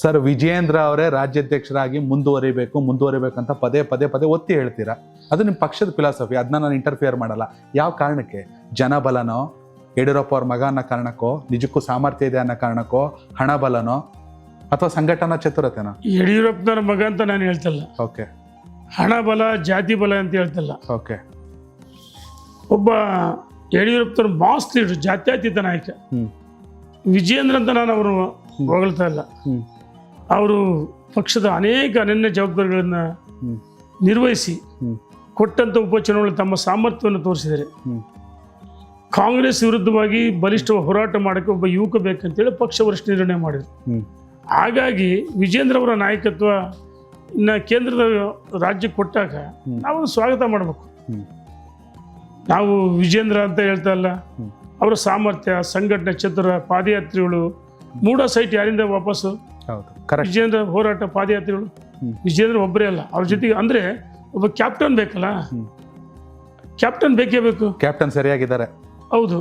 Sir, Vijayendra ಅವರೇ ರಾಜ್ಯಾಧ್ಯಕ್ಷರಾಗಿ ಮುಂದುವರಿಬೇಕಂತ ಪದೇ ಒತ್ತಿ ಹೇಳ್ತೀರಾ. ಅದು ನಿಮ್ಮ ಪಕ್ಷದ ಫಿಲಾಸಫಿ, ಅದನ್ನ ನಾನು ಇಂಟರ್ಫಿಯರ್ ಮಾಡಲ್ಲ. ಯಾವ ಕಾರಣಕ್ಕೆ? ಜನಬಲನೋ, ಯಡಿಯೂರಪ್ಪ ಅವ್ರ ಮಗ ಅನ್ನೋ ಕಾರಣಕ್ಕೋ, ನಿಜಕ್ಕೂ ಸಾಮರ್ಥ್ಯ ಇದೆ ಅನ್ನೋ ಕಾರಣಕ್ಕೋ, ಹಣ ಬಲನೋ, ಅಥವಾ ಸಂಘಟನಾ ಚತುರತೆನೋ? ಯಡಿಯೂರಪ್ಪನವ್ರ ಮಗ ಅಂತ ನಾನು ಹೇಳ್ತಲ್ಲ. ಓಕೆ. ಹಣ ಬಲ, ಜಾತಿ ಬಲ ಅಂತ ಹೇಳ್ತಲ್ಲ. ಓಕೆ. ಒಬ್ಬ ಯಡಿಯೂರಪ್ಪನವ್ರ ಮಾಸ್ ಲೀಡರ್, ಜಾತ್ಯತೀತ ನಾಯಕ. ವಿಜಯೇಂದ್ರ ಅಂತ ನಾನು ಅವರು ಹೊಗಳ್ತಾ ಇಲ್ಲ. ಅವರು ಪಕ್ಷದ ಅನೇಕ ಅನನ್ಯ ಜವಾಬ್ದಾರಿಗಳನ್ನು ನಿರ್ವಹಿಸಿ ಕೊಟ್ಟಂಥ ಉಪಚುನಾವಣೆ ತಮ್ಮ ಸಾಮರ್ಥ್ಯವನ್ನು ತೋರಿಸಿದ್ದಾರೆ. ಕಾಂಗ್ರೆಸ್ ವಿರುದ್ಧವಾಗಿ ಬಲಿಷ್ಠ ಹೋರಾಟ ಮಾಡೋಕ್ಕೆ ಒಬ್ಬ ಯುವಕ ಬೇಕಂತೇಳಿ ಪಕ್ಷ ವರಿಷ್ಠ ನಿರ್ಣಯ ಮಾಡಿದರು. ಹಾಗಾಗಿ ವಿಜೇಂದ್ರ ಅವರ ನಾಯಕತ್ವ ಇನ್ನು ಕೇಂದ್ರದ ರಾಜ್ಯಕ್ಕೆ ಕೊಟ್ಟಾಗ ನಾವು ಸ್ವಾಗತ ಮಾಡಬೇಕು. ನಾವು ವಿಜೇಂದ್ರ ಅಂತ ಹೇಳ್ತಾ ಇಲ್ಲ, ಅವರ ಸಾಮರ್ಥ್ಯ, ಸಂಘಟನೆ ಚತುರ, ಪಾದಯಾತ್ರಿಗಳು, ಮೂಡ ಸೈಟ್ ಯಾರಿಂದ ವಾಪಸ್ಸು? ವಿಜೇಂದ್ರ ಹೋರಾಟ, ಪಾದಯಾತ್ರಿಗಳು. ವಿಜೇಂದ್ರ ಒಬ್ಬರೇ ಅಲ್ಲ, ಅವ್ರ ಜೊತೆಗೆ ಅಂದ್ರೆ ಒಬ್ಬ ಕ್ಯಾಪ್ಟನ್ ಬೇಕಲ್ಲ. ಕ್ಯಾಪ್ಟನ್ ಬೇಕೇ ಬೇಕು. ಕ್ಯಾಪ್ಟನ್ ಸರಿಯಾಗಿದ್ದಾರೆ. ಹೌದು.